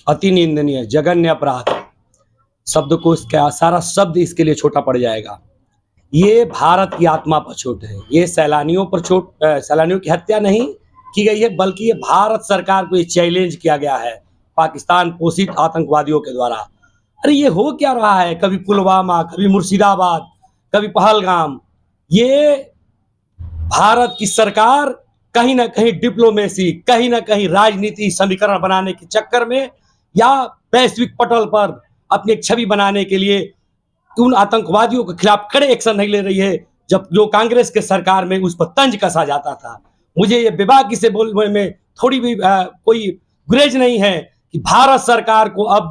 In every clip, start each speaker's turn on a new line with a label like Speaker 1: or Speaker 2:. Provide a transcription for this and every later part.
Speaker 1: अति निंदनीय, जघन्य अपराध। शब्द को इसका सारा शब्द इसके लिए छोटा पड़ जाएगा। ये भारत की आत्मा पर चोट है। ये सैलानियों पर चोट, सैलानियों की हत्या नहीं की गई है, बल्कि ये भारत सरकार को ये चैलेंज किया गया है पाकिस्तान पोषित आतंकवादियों के द्वारा। अरे ये हो क्या रहा है? कभी पुलवामा, कभी मुर्शिदाबाद, कभी पहलगाम। ये भारत की सरकार कहीं ना कहीं डिप्लोमेसी, कहीं ना कहीं राजनीति समीकरण बनाने के चक्कर में या वैश्विक पटल पर अपनी एक छवि बनाने के लिए उन आतंकवादियों के खिलाफ कड़े एक्शन नहीं ले रही है, जब जो कांग्रेस के सरकार में उस पर तंज कसा जाता था। मुझे ये बेबाकी से बोलने में थोड़ी भी कोई गुरेज नहीं है कि भारत सरकार को अब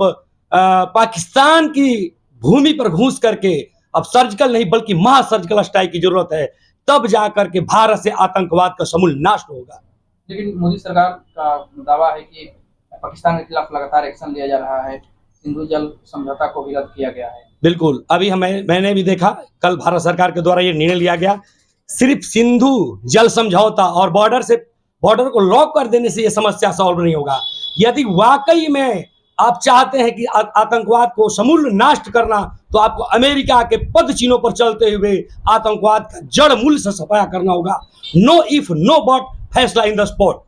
Speaker 1: पाकिस्तान की भूमि पर घुस करके अब सर्जिकल नहीं बल्कि महासर्जिकल स्ट्राइक की जरूरत है, तब जाकर के भारत से आतंकवाद का समूल नाश होगा।
Speaker 2: लेकिन मोदी सरकार का दावा है कि पाकिस्तान के खिलाफ लगातार एक्शन लिया जा रहा है, सिंधु जल समझौता को भी रद्द किया गया है।
Speaker 1: बिल्कुल, अभी मैंने भी देखा, कल भारत सरकार के द्वारा ये निर्णय लिया गया। सिर्फ सिंधु जल समझौता और बॉर्डर को लॉक कर देने से ये समस्या सॉल्व नहीं होगा। यदि वाकई में आप चाहते हैं कि आतंकवाद को समूल नष्ट करना, तो आपको अमेरिका के पद चिन्हों पर चलते हुए आतंकवाद का जड़ मूल से सफाया करना होगा। नो इफ नो बट, फैसला इन द स्पॉट।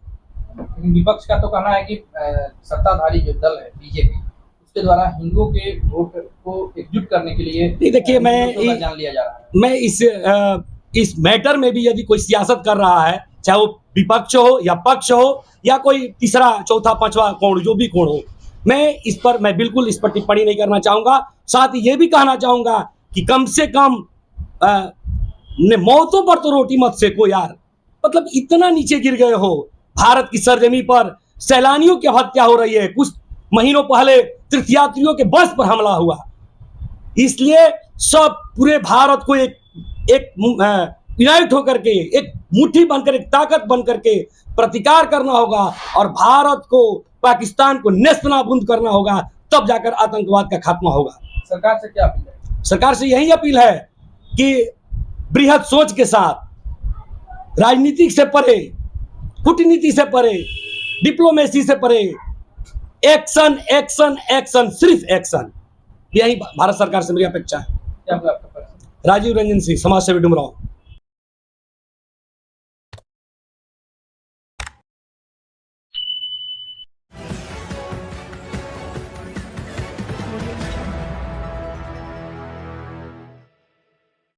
Speaker 2: विपक्ष का तो कहना है कि सत्ताधारी जो दल है बीजेपी, उसके द्वारा हिंदुओं के वोट को एकजुट करने के लिए
Speaker 1: देखिए,
Speaker 2: जान लिया जा रहा है।
Speaker 1: मैं इस मैटर में भी यदि कोई सियासत कर रहा है, चाहे वो विपक्ष हो या पक्ष हो या कोई तीसरा चौथा पांचवा कोण, जो भी कोण हो, मैं बिल्कुल इस पर टिप्पणी नहीं करना चाहूंगा। साथ ही ये भी कहना चाहूंगा कि कम से कम मौतों पर तो रोटी मत सेको यार। मतलब इतना नीचे गिर गए हो। भारत की सरजमी पर सैलानियों की हत्या हो रही है। कुछ महीनों पहले तीर्थयात्रियों के बस पर हमला हुआ। इसलिए सब पूरे भारत को एक यूनाइट होकर के, एक मुट्ठी बनकर, एक ताकत बनकर के प्रतिकार करना होगा और भारत को, पाकिस्तान को नेस्तनाबूद करना होगा, तब जाकर आतंकवाद का खात्मा होगा।
Speaker 2: सरकार से क्या अपील है?
Speaker 1: सरकार से यही अपील है कि बृहद सोच के साथ, राजनीति से परे, कूटनीति से परे, डिप्लोमेसी से परे, एक्शन एक्शन एक्शन, सिर्फ एक्शन, यही भारत सरकार से मेरी अपेक्षा है।
Speaker 2: क्या आपका?
Speaker 1: राजीव रंजन सिंह, समाज सेवी डुमरांव।